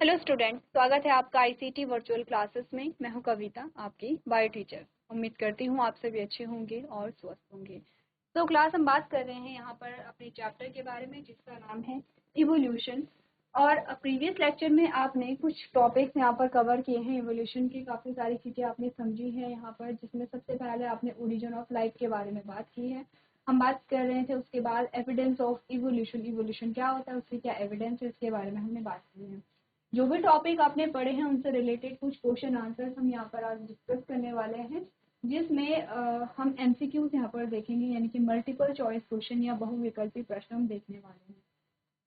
Hello student, स्वागत है आपका आईसीटी वर्चुअल क्लासेस में। मैं हूं कविता, आपकी बायो टीचर। उम्मीद करती हूं आप सभी अच्छे होंगे और स्वस्थ होंगे। तो क्लास हम बात कर रहे हैं यहाँ पर अपने चैप्टर के बारे में, जिसका नाम है इवोल्यूशन। और प्रीवियस लेक्चर में आपने कुछ टॉपिक्स यहाँ पर कवर किए हैं इवोल्यूशन की। काफ़ी सारी चीज़ें आपने समझी हैं यहाँ पर, जिसमें सबसे पहले आपने ओरिजिन ऑफ लाइफ के बारे में बात की है। हम बात कर रहे थे उसके बाद एविडेंस ऑफ इवोल्यूशन, इवोल्यूशन क्या होता है, उसकी क्या एविडेंस है, इसके बारे में हमने बात की है। जो भी टॉपिक आपने पढ़े हैं उनसे रिलेटेड कुछ क्वेश्चन आंसर्स हम यहाँ पर आज डिस्कस करने वाले हैं, जिसमें हम एमसीक्यूज यहाँ पर देखेंगे, यानी कि मल्टीपल चॉइस क्वेश्चन या बहुविकल्पी प्रश्न हम देखने वाले हैं।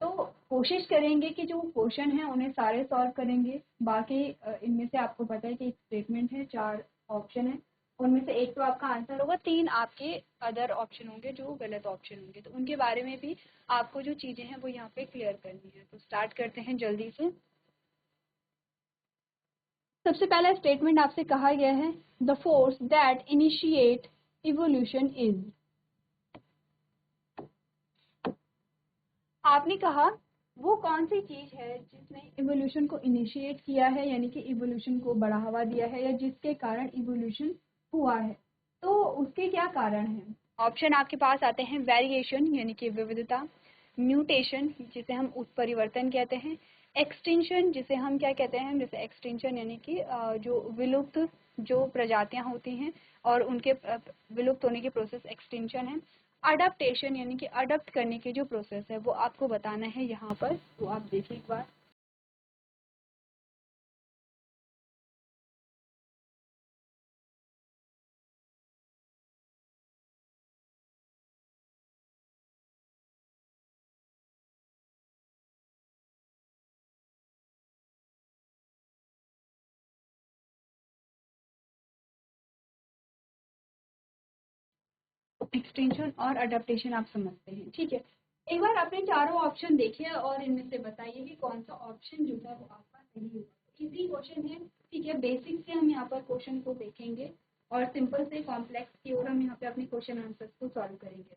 तो कोशिश करेंगे कि जो क्वेश्चन है उन्हें सारे सॉल्व करेंगे। बाकी इनमें से आपको पता है कि एक स्टेटमेंट है, 4 ऑप्शन है, उनमें से एक तो आपका आंसर होगा, 3 आपके अदर ऑप्शन होंगे जो गलत ऑप्शन होंगे। तो उनके बारे में भी आपको जो चीज़ें हैं वो यहाँ पे क्लियर करनी है। तो स्टार्ट करते हैं जल्दी से। सबसे पहला स्टेटमेंट आपसे कहा गया है, the force that initiate evolution is. आपने कहा वो कौन सी चीज है जिसने इवोल्यूशन को इनिशिएट किया है, यानी कि इवोल्यूशन को बढ़ावा दिया है, या जिसके कारण इवोल्यूशन हुआ है। तो उसके क्या कारण हैं? ऑप्शन आपके पास आते हैं, वेरिएशन यानी कि विविधता, म्यूटेशन जिसे हम उत्परिवर्तन कहते हैं, एक्सटिंक्शन जिसे हम क्या कहते हैं, जैसे एक्सटिंक्शन यानी कि जो विलुप्त जो प्रजातियां होती हैं और उनके विलुप्त होने की प्रोसेस एक्सटिंक्शन है। अडप्टेशन यानी कि अडप्ट करने की जो प्रोसेस है वो आपको बताना है यहाँ पर। तो आप देखिए एक बार। एक्सटेंशन और अडेप्टेशन आप समझते हैं, ठीक है। एक बार आपने चारों ऑप्शन देखे और इनमें से बताइए कि कौन सा ऑप्शन जो है वो आपका सही होगा। इजी क्वेश्चन है, ठीक है। बेसिक से हम यहाँ पर क्वेश्चन को देखेंगे और सिंपल से कॉम्प्लेक्स की ओर हम यहाँ पे अपने क्वेश्चन आंसर्स को सॉल्व करेंगे।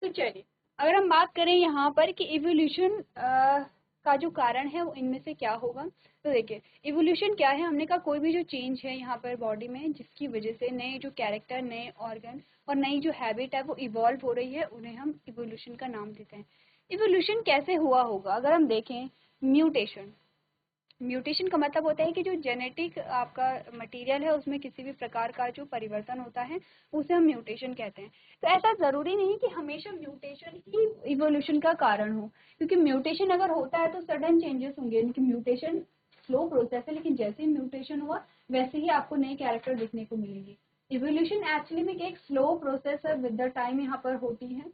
तो चलिए, अगर हम बात करें यहाँ पर कि इवोल्यूशन का जो कारण है वो इनमें से क्या होगा, तो देखिए इवोल्यूशन क्या है। हमने कहा कोई भी जो चेंज है यहाँ पर बॉडी में, जिसकी वजह से नए जो कैरेक्टर, नए ऑर्गन और नई जो हैबिट है वो इवॉल्व हो रही है, उन्हें हम इवोल्यूशन का नाम देते हैं। इवोल्यूशन कैसे हुआ होगा, अगर हम देखें म्यूटेशन। म्यूटेशन का मतलब होता है कि जो जेनेटिक आपका मटेरियल है उसमें किसी भी प्रकार का जो परिवर्तन होता है उसे हम म्यूटेशन कहते हैं। तो ऐसा ज़रूरी नहीं कि हमेशा म्यूटेशन ही इवोल्यूशन का कारण हो, क्योंकि म्यूटेशन अगर होता है तो सडन चेंजेस होंगे, यानी कि म्यूटेशन स्लो प्रोसेस है, लेकिन जैसे ही म्यूटेशन हुआ वैसे ही आपको नए कैरेक्टर देखने को मिलेंगे। इवोल्यूशन एक्चुअली में एक स्लो प्रोसेस है, विद द टाइम यहाँ पर होती है।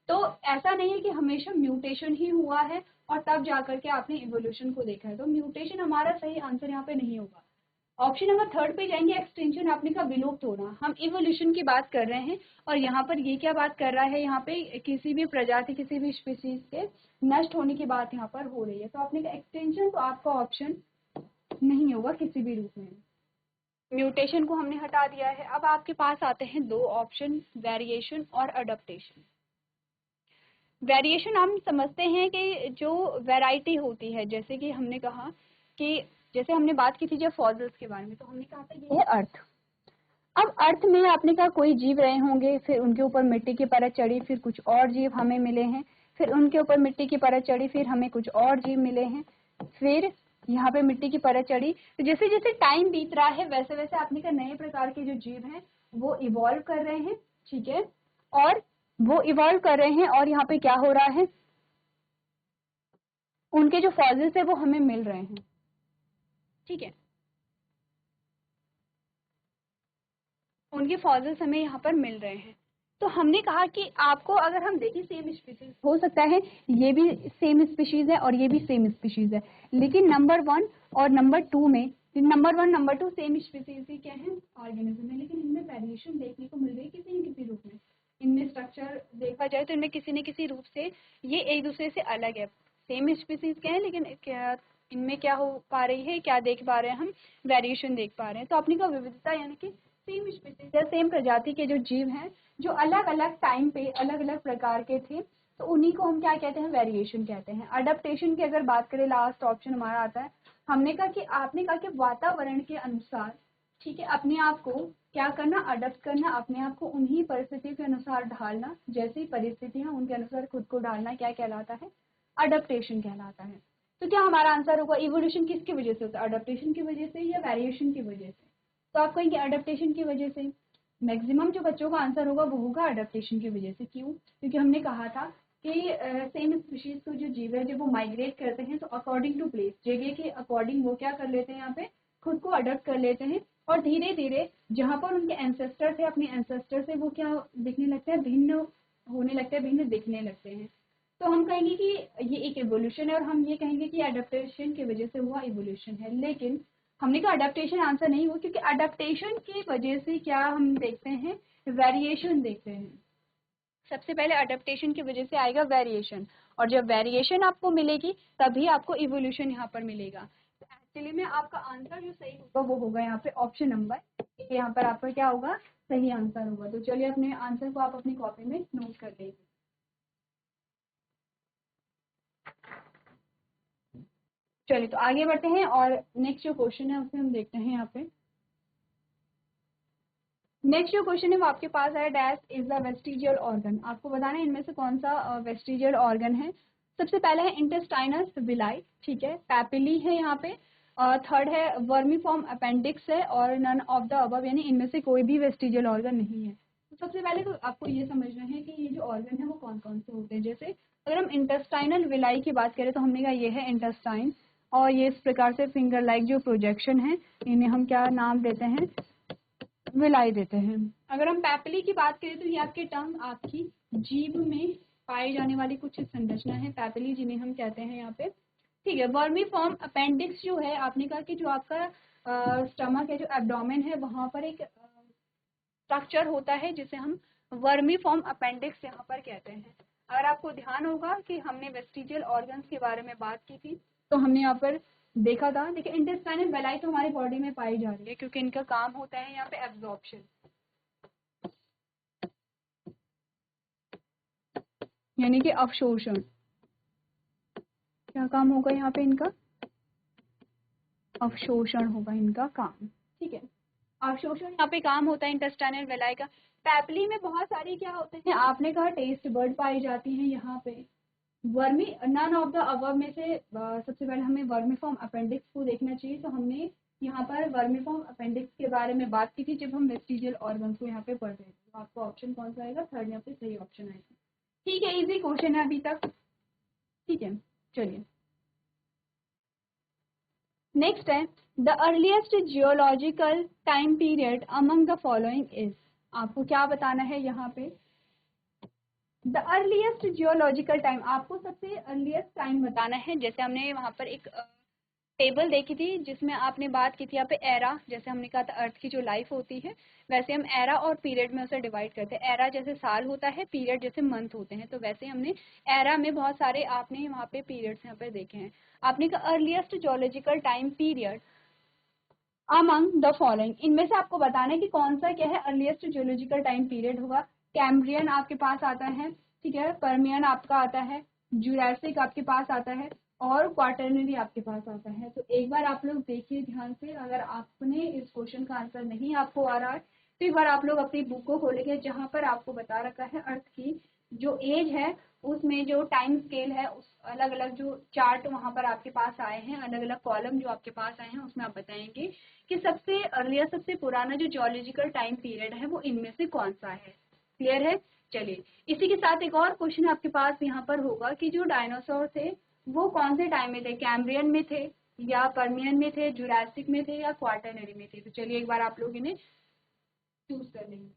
तो ऐसा नहीं है कि हमेशा म्यूटेशन ही हुआ है और तब जाकर के आपने इवोल्यूशन को देखा है। तो म्यूटेशन हमारा सही आंसर यहाँ पे नहीं होगा। ऑप्शन नंबर 3 पे जाएंगे, एक्सटेंशन। आपने कहा विलुप्त होना, हम इवोल्यूशन की बात कर रहे हैं और यहाँ पर ये क्या बात कर रहा है, यहाँ पे किसी भी प्रजाति, किसी भी स्पीसीज के नष्ट होने की बात यहाँ पर हो रही है। तो आपने कहा एक्सटेंशन, तो आपका ऑप्शन नहीं होगा किसी भी रूप में। म्यूटेशन को हमने हटा दिया है। अब आपके पास आते हैं 2 ऑप्शन, वेरिएशन और अडप्टेशन। वेरिएशन हम समझते हैं कि जो वैरायटी होती है, जैसे कि हमने कहा कि जैसे हमने बात की थी जब फॉसिल्स के बारे में, तो हमने कहा था ये है अर्थ। अब अर्थ में आपने कहा कोई जीव रहे होंगे, फिर उनके ऊपर मिट्टी की परत चढ़ी, फिर कुछ और जीव हमें मिले हैं, फिर उनके ऊपर मिट्टी की परत चढ़ी, फिर हमें कुछ और जीव मिले हैं, फिर यहाँ पे मिट्टी की परत चढ़ी। तो जैसे जैसे टाइम बीत रहा है वैसे वैसे आपने कहा नए प्रकार के जो जीव हैं वो इवॉल्व कर रहे हैं, ठीक है। और वो इवॉल्व कर रहे हैं और यहाँ पे क्या हो रहा है, उनके जो फॉसिल्स है वो हमें मिल रहे हैं, ठीक है। उनके फॉसिल्स हमें यहाँ पर मिल रहे हैं। तो हमने कहा कि आपको अगर हम देखें सेम स्पीशीज हो सकता है, ये भी सेम स्पीशीज है और ये भी सेम स्पीशीज है, लेकिन नंबर 1 और नंबर 2 में, नंबर 1 नंबर 2 सेम स्पीशीज ही क्या है, ऑर्गेनिज्म है, लेकिन इनमें वेरिएशन देखने को मिल रही है किसी न किसी रूप में। इनमें स्ट्रक्चर देखा जाए तो इनमें किसी न किसी रूप से ये एक दूसरे से अलग है। सेम स्पीशीज क्या है, लेकिन क्या इनमें क्या हो पा रही है, क्या देख पा रहे हैं हम, वेरिएशन देख पा रहे हैं। तो अपनी का विविधता यानी कि सेम स्पीशीज या सेम प्रजाति के जो जीव हैं जो अलग अलग टाइम पे अलग अलग प्रकार के थे, तो उन्हीं को हम क्या कहते हैं, वेरिएशन कहते हैं। अडेप्टेशन की अगर बात करें, लास्ट ऑप्शन हमारा आता है, हमने कहा कि आपने कहा कि वातावरण के अनुसार, ठीक है, अपने आप को क्या करना, अडेप्ट करना, अपने आप को उन्हीं परिस्थितियों के अनुसार ढालना, जैसी परिस्थितियां उनके अनुसार खुद को ढालना क्या कहलाता है, अडेप्टेशन कहलाता है। तो क्या हमारा आंसर होगा, इवोल्यूशन किसकी वजह से होता है, अडेप्टेशन की वजह से या वेरिएशन की वजह से? तो आप कहेंगे अडेप्टेशन की वजह से। मैक्सिमम जो बच्चों का आंसर होगा वो होगा अडेप्टेशन की वजह से। क्यों? क्योंकि हमने कहा था कि सेम स्पीशीज को जो जीव है जब वो माइग्रेट करते हैं तो अकॉर्डिंग टू प्लेस, जगह के अकॉर्डिंग वो क्या कर लेते हैं, यहाँ पे खुद को अडॉप्ट कर लेते हैं, और धीरे धीरे जहाँ पर उनके एंसेस्टर थे, अपने एंसेस्टर से वो क्या दिखने लगते हैं, भिन्न होने लगते हैं, भिन्न दिखने लगते हैं। तो हम कहेंगे कि ये एक इवोल्यूशन है, और हम ये कहेंगे कि अडेप्टेशन की वजह से हुआ इवोल्यूशन है। लेकिन हमने कहा अडेप्टेशन आंसर नहीं हुआ, क्योंकि अडेप्टेशन की वजह से क्या हम देखते हैं, वेरिएशन देखते हैं। सबसे पहले अडेप्टेशन की वजह से आएगा वेरिएशन, और जब वेरिएशन आपको मिलेगी तभी आपको इवोल्यूशन यहाँ पर मिलेगा। तो एक्चुअली में आपका आंसर जो सही होगा वो होगा यहाँ पे ऑप्शन नंबर, यहाँ पर आपका क्या होगा, सही आंसर होगा। तो चलिए अपने आंसर को आप अपनी कॉपी में नोट कर लीजिए। चलिए तो आगे बढ़ते हैं, और नेक्स्ट जो क्वेश्चन है उसे हम देखते हैं। यहाँ पे नेक्स्ट जो क्वेश्चन है वो आपके पास है, dash is the vestigial organ. आपको बताना है इनमें से कौन सा वेस्टिजियल ऑर्गन है। सबसे पहले है इंटेस्टाइनस विलाई, ठीक है, पैपिली है यहाँ पे, थर्ड है वर्मीफॉर्म अपेंडिक्स है, और नन ऑफ द अबव, यानी इनमें से कोई भी वेस्टिजियल ऑर्गन नहीं है। तो सबसे पहले तो आपको ये समझना है कि ये जो ऑर्गन है वो कौन कौन से होते हैं। जैसे अगर हम इंटेस्टाइनल विलाई की बात करें तो हमने कहा ये है इंटेस्टाइन, और ये इस प्रकार से फिंगर लाइक जो प्रोजेक्शन है इन्हें हम क्या नाम देते हैं, विलाई देते हैं। अगर हम पैपिली की बात करें तो ये आपके टंग, आपकी जीभ में पाई जाने वाली कुछ संरचना है पैपिली, जिन्हें हम कहते हैं यहाँ पे, ठीक है। वर्मीफॉर्म अपेंडिक्स जो है, आपने कहा कि जो आपका स्टमक है, जो एब्डोमेन है, वहां पर एक स्ट्रक्चर होता है जिसे हम वर्मीफॉर्म अपेंडिक्स यहाँ पर कहते हैं। अगर आपको ध्यान होगा कि हमने वेस्टिजियल ऑर्गन्स के बारे में बात की थी, तो हमने यहाँ पर देखा था, देखिए इंटेस्टाइनल वेलाई तो हमारी बॉडी में पाई जा रही है, क्योंकि इनका काम होता है यहाँ पे एब्जॉर्प्शन, यानी कि अवशोषण। क्या काम होगा यहाँ पे इनका, अवशोषण होगा इनका काम, ठीक है। अवशोषण यहाँ पे काम होता है इंटेस्टाइनल वेलाई का। पैपिली में बहुत सारी क्या होते हैं, आपने कहा टेस्ट बर्ड पाई जाती हैं यहाँ पे। वर्मी नन ऑफ द अबव में से सबसे पहले हमें वर्मीफॉर्म अपेंडिक्स को देखना चाहिए। तो हमने यहाँ पर वर्मीफॉर्म अपेंडिक्स के बारे में बात की थी जब हम वेस्टिजियल ऑर्गन्स को यहाँ पे पढ़ रहे थे। तो आपको ऑप्शन कौन सा आएगा, थर्ड यहाँ पे सही ऑप्शन आएगा, ठीक है। इजी क्वेश्चन है अभी तक, ठीक है। चलिए नेक्स्ट है, the earliest geological time period among the following is. आपको क्या बताना है यहाँ पे, द अर्लीस्ट जियोलॉजिकल टाइम, आपको सबसे अर्लीस्ट टाइम बताना है। जैसे हमने वहाँ पर एक टेबल देखी थी जिसमें आपने बात की थी यहाँ पे एरा, जैसे हमने कहा था अर्थ की जो लाइफ होती है वैसे हम एरा और पीरियड में उसे डिवाइड करते हैं। एरा जैसे साल होता है, पीरियड जैसे मंथ होते हैं, तो वैसे हमने एरा में बहुत सारे आपने वहाँ पे पीरियड्स यहाँ पे देखे हैं। आपने कहा earliest geological time period among the following, इनमें से आपको बताना है कि कौन सा क्या है अर्लीस्ट जियोलॉजिकल टाइम पीरियड होगा। कैम्ब्रियन आपके पास आता है, ठीक है, पर्मियन आपका आता है, जुरासिक आपके पास आता है, और क्वाटरनरी आपके पास आता है। तो एक बार आप लोग देखिए ध्यान से, अगर आपने इस क्वेश्चन का आंसर नहीं आपको आ रहा है तो एक बार आप लोग अपनी बुक को खोलेंगे, जहाँ पर आपको बता रखा है अर्थ की जो एज है, उसमें जो टाइम स्केल है, उस अलग अलग जो चार्ट वहाँ पर आपके पास आए हैं, अलग अलग कॉलम जो आपके पास आए हैं, उसमें आप बताएंगे कि सबसे अर्लियर, सबसे पुराना जो जियोलॉजिकल टाइम पीरियड है वो इनमें से कौन सा है। क्लियर है? चलिए इसी के साथ एक और क्वेश्चन आपके पास यहाँ पर होगा कि जो डायनासोर थे वो कौन से टाइम में थे, कैम्ब्रियन में थे या पर्मियन में थे, जुरासिक में थे या क्वाटरनरी में थे। तो चलिए एक बार आप लोग इन्हें चूज कर लेंगे।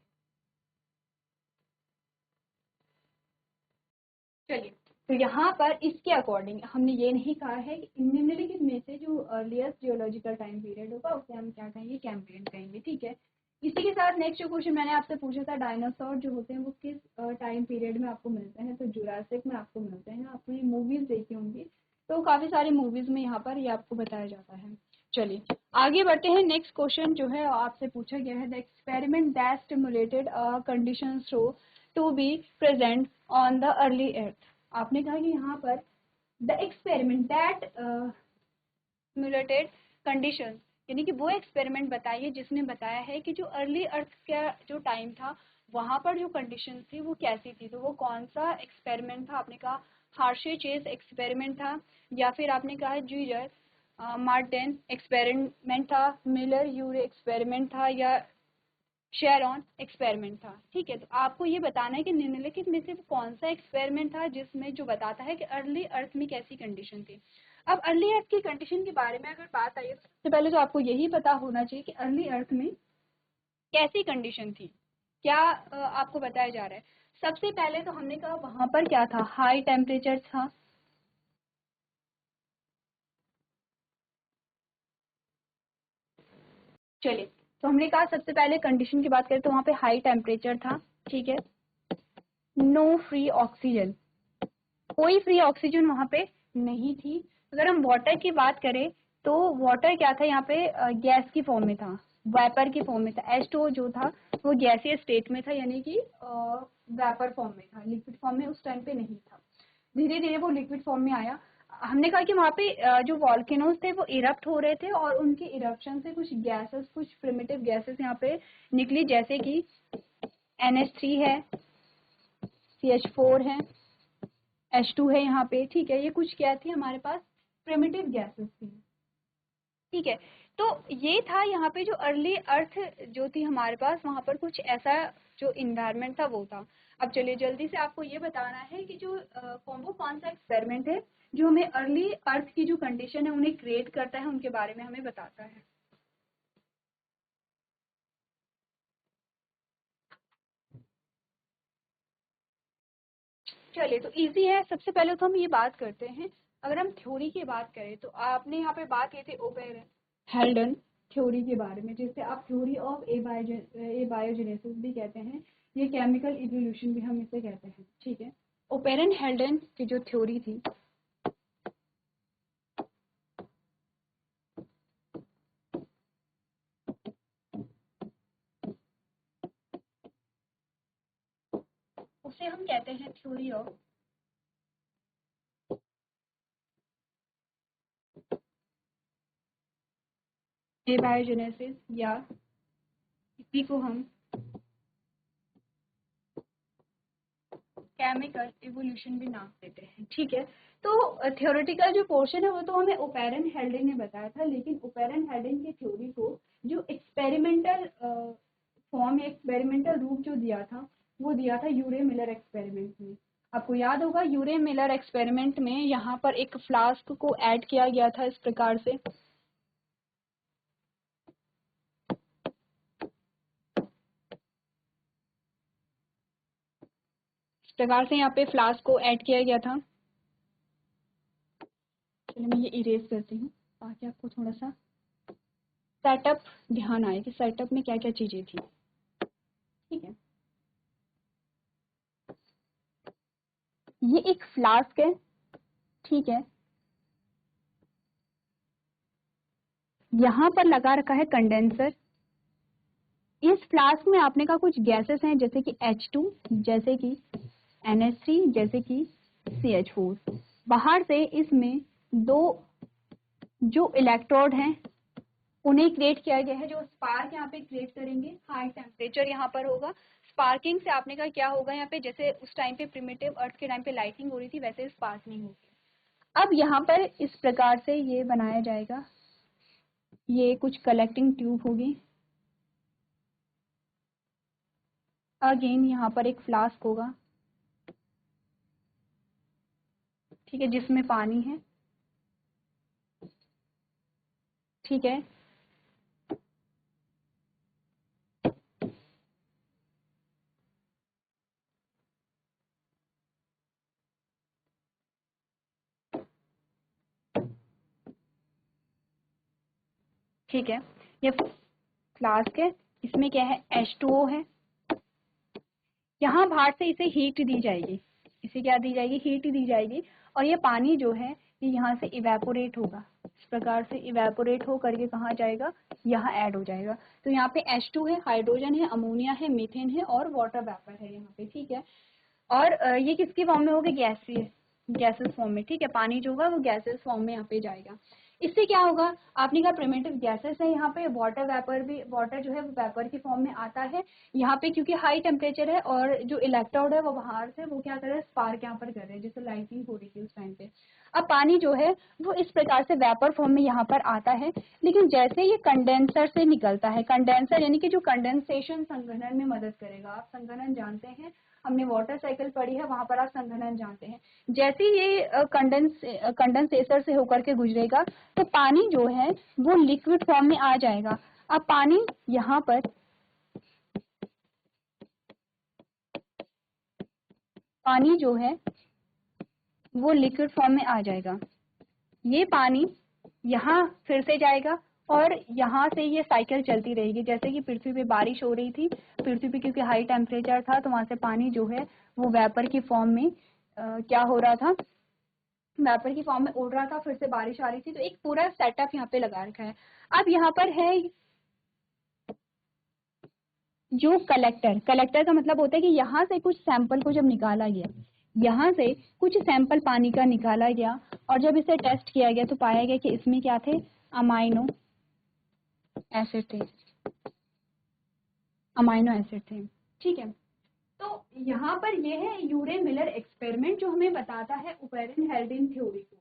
चलिए तो यहाँ पर इसके अकॉर्डिंग हमने ये नहीं कहा है कि निम्नलिखित में से जो अर्लीस्ट जियोलॉजिकल टाइम पीरियड होगा उसे हम क्या कहेंगे, कैम्ब्रियन कहेंगे, ठीक है। इसी के साथ नेक्स्ट जो क्वेश्चन मैंने आपसे पूछा था, डायनासोर जो होते हैं वो किस टाइम पीरियड में आपको मिलते हैं, तो जुरासिक में आपको मिलते हैं। आपने मूवीज देखी होंगी, तो काफी सारी मूवीज में यहाँ पर ये आपको बताया जाता है। चलिए आगे बढ़ते हैं। नेक्स्ट क्वेश्चन जो है आपसे पूछा गया है, the experiment that stimulated conditions show to be present on the early earth. आपने कहा कि यहाँ पर the experiment that simulated conditions, यानी कि वो एक्सपेरिमेंट बताइए जिसने बताया है कि जो अर्ली अर्थ का जो टाइम था वहाँ पर जो कंडीशन थी वो कैसी थी। तो वो कौन सा एक्सपेरिमेंट था? आपने कहा हार्शे चेस एक्सपेरिमेंट था, या फिर आपने कहा जूजर मार्टिन एक्सपेरिमेंट था, मिलर यूरे एक्सपेरिमेंट था, या शेरॉन एक्सपेरिमेंट था। ठीक है, तो आपको ये बताना है कि निम्नलिखित में से कौन सा एक्सपेरिमेंट था जिसमें जो बताता है कि अर्ली अर्थ में कैसी कंडीशन थी। अब अर्ली अर्थ की कंडीशन के बारे में अगर बात आई तो सबसे पहले तो आपको यही पता होना चाहिए कि अर्ली अर्थ में कैसी कंडीशन थी। क्या आपको बताया जा रहा है? सबसे पहले तो हमने कहा वहां पर क्या था, हाई टेम्परेचर था। चलिए, तो हमने कहा सबसे पहले कंडीशन की बात करें तो वहां पे हाई टेम्परेचर था। ठीक है, नो फ्री ऑक्सीजन, कोई फ्री ऑक्सीजन वहां पे नहीं थी। अगर हम वाटर की बात करें तो वाटर क्या था, यहाँ पे गैस की फॉर्म में था, वेपर की फॉर्म में था। H2O जो था वो गैसीय स्टेट में था, यानी कि वेपर फॉर्म में था, लिक्विड फॉर्म में उस टाइम पे नहीं था। धीरे धीरे वो लिक्विड फॉर्म में आया। हमने कहा कि वहाँ पे जो वॉल्केनोज थे वो इरप्ट हो रहे थे और उनके इरप्शन से कुछ गैसेस, कुछ प्रिमिटिव गैसेस यहाँ पे निकली, जैसे कि NH3 है, CH4 है, H2 है यहाँ पे। ठीक है, ये कुछ क्या थी हमारे पास, प्रिमिटिव गैसेस थी। ठीक है, तो ये था यहाँ पे जो अर्ली अर्थ जो थी हमारे पास, वहाँ पर कुछ ऐसा जो इन्वायरमेंट था वो था। अब चलिए जल्दी से आपको ये बताना है कि जो वो कौन सा एक्सपेरिमेंट है जो हमें अर्ली अर्थ की जो कंडीशन है उन्हें क्रिएट करता है, उनके बारे में हमें बताता है। चलिए, तो इजी है। सबसे पहले तो हम ये बात करते हैं, अगर हम थ्योरी की बात करें तो आपने यहाँ पे बात की थी ओपेरन हेल्डन थ्योरी के बारे में, जिससे आप थ्योरी ऑफ एबायोजेनेसिस भी कहते हैं, ये केमिकल इवोल्यूशन भी हम इसे कहते हैं। ठीक है, ओपेरन हेल्डन की जो थ्योरी थी, उसे हम कहते हैं थ्योरी ऑफ एबायोजेनेसिस, या इसी को हम केमिकल इवोल्यूशन भी नाम देते हैं। ठीक है, तो थियोरेटिकल जो पोर्शन है वो तो हमें ओपेरन हेल्डन ने बताया था, लेकिन ओपेरन हेल्डन की थ्योरी को जो एक्सपेरिमेंटल फॉर्म या एक्सपेरिमेंटल रूप जो दिया था वो दिया था यूरे मिलर एक्सपेरिमेंट में। आपको याद होगा यूरे मिलर एक्सपेरिमेंट में यहाँ पर एक फ्लास्क को ऐड किया गया था इस प्रकार से, इस प्रकार से यहाँ पे फ्लास्क को ऐड किया गया था। चलिए मैं ये इरेज करती हूँ ताकि आपको थोड़ा सा सेटअप ध्यान आए कि सेटअप में क्या क्या चीजें थी। ठीक है, ये एक फ्लास्क है। ठीक है, यहाँ पर लगा रखा है कंडेंसर। इस फ्लास्क में आपने कहा कुछ गैसेस हैं, जैसे कि H2, जैसे कि NH3, जैसे कि CH4। बाहर से इसमें दो जो इलेक्ट्रोड हैं उन्हें क्रिएट किया गया है, जो स्पार्क यहाँ पे क्रिएट करेंगे। हाई टेम्परेचर यहाँ पर होगा। स्पार्किंग से आपने कहा क्या होगा, यहाँ पे जैसे उस टाइम पे प्रिमिटिव अर्थ के टाइम पे लाइटिंग हो रही थी वैसे स्पार्किंग होगी। अब यहाँ पर इस प्रकार से ये बनाया जाएगा, ये कुछ कलेक्टिंग ट्यूब होगी। अगेन यहाँ पर एक फ्लास्क होगा, ठीक है, जिसमें पानी है। ठीक है, ठीक है, ये फ्लास्क है, इसमें क्या है, H2O है। यहाँ बाहर से इसे हीट दी जाएगी, इसे क्या दी जाएगी, हीट दी जाएगी, और ये पानी जो है ये यहाँ से इवेपोरेट होगा। इस प्रकार से इवेपोरेट हो करके कहाँ जाएगा, यहाँ ऐड हो जाएगा। तो यहाँ पे H2 है, हाइड्रोजन है, अमोनिया है, मीथेन है और वाटर वेपर है यहाँ पे। ठीक है, और ये किसकी फॉर्म में होगी, गैसीय गैसेस फॉर्म में, ठीक है, पानी जो होगा वो गैसेस फॉर्म में यहाँ पे जाएगा। इससे क्या होगा, आपने कहा प्रिमिटिव गैसेस है, यहाँ पे वाटर वेपर भी, वाटर जो है वो वेपर की फॉर्म में आता है यहाँ पे, क्योंकि हाई टेम्परेचर है और जो इलेक्ट्रोड है वो बाहर से वो क्या कर रहा है, स्पार्क यहाँ पर कर रहे हैं, जिससे लाइटिंग हो रही थी उस टाइम पे। अब पानी जो है वो इस प्रकार से वेपर फॉर्म में यहाँ पर आता है, लेकिन जैसे ये कंडेंसर से निकलता है, कंडेंसर यानी कि जो कंडेंसेशन संघनन में मदद करेगा, आप संघनन जानते हैं, हमने वाटर साइकिल पढ़ी है, वहां पर आप संघनन जानते हैं। जैसे ये कंडेंसेटर से होकर के गुजरेगा तो पानी जो है वो लिक्विड फॉर्म में आ जाएगा। अब पानी यहाँ पर, पानी जो है वो लिक्विड फॉर्म में आ जाएगा। ये पानी यहाँ फिर से जाएगा और यहाँ से ये साइकिल चलती रहेगी। जैसे कि पृथ्वी पे बारिश हो रही थी, पृथ्वी पे क्योंकि हाई टेम्परेचर था तो वहां से पानी जो है वो वेपर की फॉर्म में क्या हो रहा था, वेपर की फॉर्म में उड़ रहा था, फिर से बारिश आ रही थी। तो एक पूरा सेटअप यहाँ पे लगा रखा है। अब यहाँ पर है जो कलेक्टर, कलेक्टर का मतलब होता है कि यहाँ से कुछ सैंपल को जब निकाला गया, यहाँ से कुछ सैंपल पानी का निकाला गया और जब इसे टेस्ट किया गया तो पाया गया कि इसमें क्या थे, अमाइनो एसिड थे, अमाइनो एसिड थे, ठीक है। तो यहाँ पर ये है यूरे मिलर एक्सपेरिमेंट जो हमें बताता है ओपेरन हेल्डिन थ्योरी को।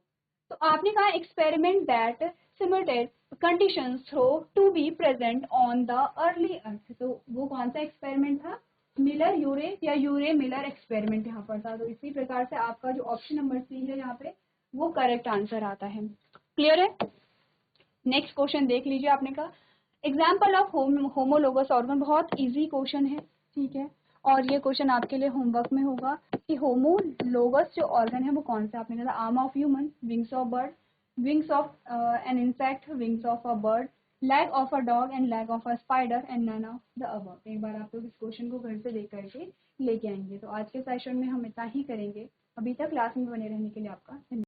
तो आपने कहा experiment that simulated conditions throw to be present on the early earth. तो वो कौन सा एक्सपेरिमेंट था, मिलर यूरे या यूरे मिलर एक्सपेरिमेंट यहाँ पर था। तो इसी प्रकार से आपका जो ऑप्शन नंबर सी है यहाँ पे वो करेक्ट आंसर आता है। क्लियर है? नेक्स्ट क्वेश्चन देख लीजिए। आपने कहा एग्जाम्पल ऑफ होमोलोगस ऑर्गन, बहुत इजी क्वेश्चन है, ठीक है, और ये क्वेश्चन आपके लिए होमवर्क में होगा कि होमोलोगस जो ऑर्गन है वो कौन सा। आपने कहा arm of human, wings of bird, wings of an insect, wings of a bird, leg of a dog and leg of a spider and none of the above. एक बार आप लोग इस क्वेश्चन को घर से देख करके लेके आएंगे। तो आज के सेशन में हम इतना ही करेंगे। अभी तक क्लास में बने रहने के लिए आपका धन्यवाद।